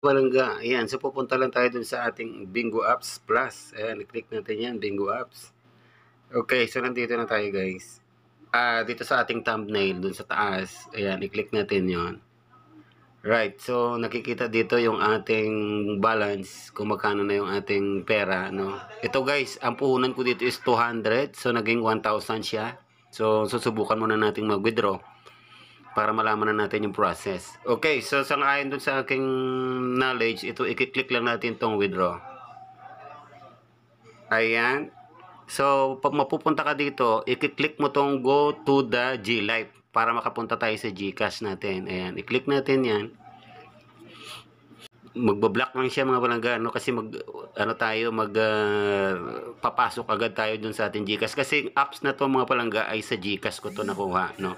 Palangga, ayan. So, pupunta lang tayo dun sa ating Bingo Apps Plus. Ayan, i-click natin yan, Bingo Apps. Okay, so nandito na tayo guys. Dito sa ating thumbnail, dun sa taas. Ayan, i-click natin yon. Right, so nakikita dito yung ating balance, kung magkano na yung ating pera, no? Ito guys, ang puhunan ko dito is 200, so naging 1,000 siya. So, susubukan muna nating mag-withdraw para malaman na natin yung process. Okay, so sangayon dun sa aking knowledge, ito i-click lang natin tong withdraw. Ayan. So, pag mapupunta ka dito, i-click mo tong go to the GLife para makapunta tayo sa GCash natin. Ayan, i-click natin yan. Magba-block lang siya mga palangga, no? Kasi papasok agad tayo dun sa ating GCash. Kasi apps na to mga palangga ay sa GCash ko to nakuha, no?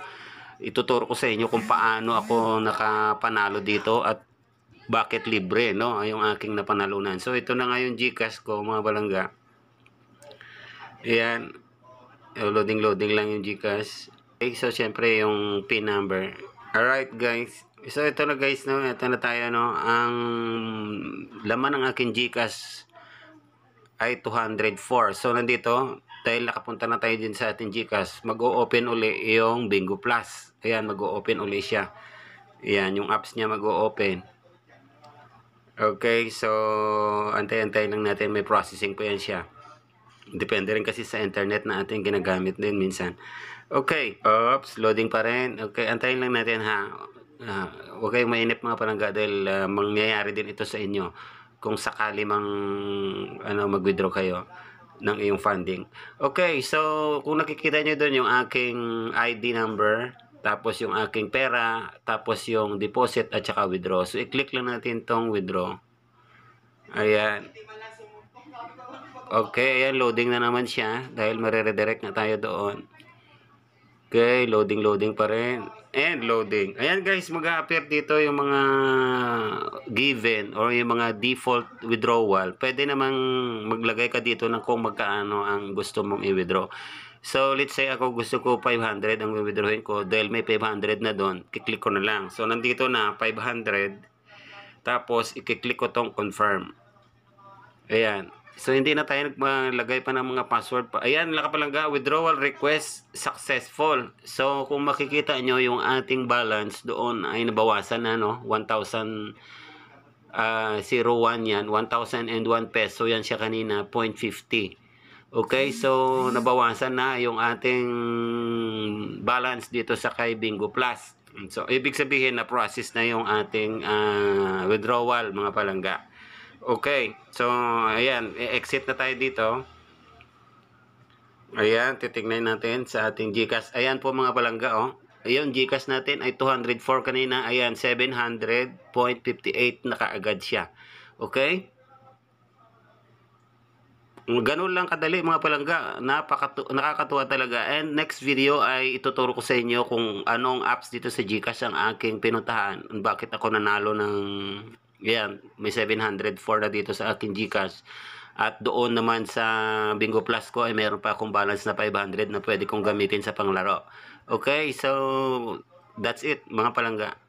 Ituturo ko sa inyo kung paano ako nakapanalo dito at bakit libre, no? Yung aking napanalunan. So, ito na nga yung GCash ko mga palangga. Ayan. Loading lang yung GCash. Okay, so syempre yung PIN number. Alright guys. So ito na guys, no? Ito na tayo, no? Ang laman ng aking GCash ay 204. So nandito, dahil nakapunta na tayo din sa ating GCash, mag-o-open uli yung Bingo Plus. Ayan, mag-o-open uli siya. Ayan, yung apps niya mag-o-open. Okay, so antay-antay lang natin, may processing po yan siya. Depende rin kasi sa internet na ating ginagamit din minsan. Okay, oops, loading pa rin. Okay, antayin lang natin ha. Huwag kayong mainip mga palangga dahil mangyayari din ito sa inyo kung sakali mang mag-withdraw kayo ng iyong funding. Okay, so kung nakikita nyo doon yung aking ID number, tapos yung aking pera, tapos yung deposit at saka withdraw. So i-click lang natin tong withdraw. Ayan. Okay, ayan, loading na naman siya dahil mareredirect na tayo doon. Okay, loading pa rin. And loading. Ayan guys, mag-a-appear dito yung mga given or yung mga default withdrawal. Pwede namang maglagay ka dito ng kung magkaano ang gusto mong i-withdraw. So, let's say ako gusto ko 500 ang i-withdrawin ko dahil may 500 na doon. Kiklik ko na lang. So, nandito na 500. Tapos, ikiklik ko tong confirm. Ayan. So, hindi na tayo naglagay pa ng mga password pa. Ayan, nakapalangga, withdrawal request successful. So, kung makikita nyo yung ating balance doon ay nabawasan na, no? 1,001 yan. 1,001 peso yan siya kanina, 0.50. Okay, so nabawasan na yung ating balance dito sa kay Bingo Plus. So, ibig sabihin na process na yung ating withdrawal, mga palangga. Okay, so ayan, exit na tayo dito. Ayan, titignan natin sa ating GCash. Ayan po mga palangga, oh. Ayan, GCash natin ay 204 kanina. Ayan, 700.58 na kaagad siya. Okay? Ganun lang kadali mga palangga. Nakakatuwa talaga. And next video ay ituturo ko sa inyo kung anong apps dito sa GCash ang aking pinuntahan. Bakit ako nanalo ng... Yan, may 704 na dito sa aking GCash. At doon naman sa Bingo Plus ko ay meron pa akong balance na 500 na pwede kong gamitin sa panglaro. Okay, so that's it mga palangga.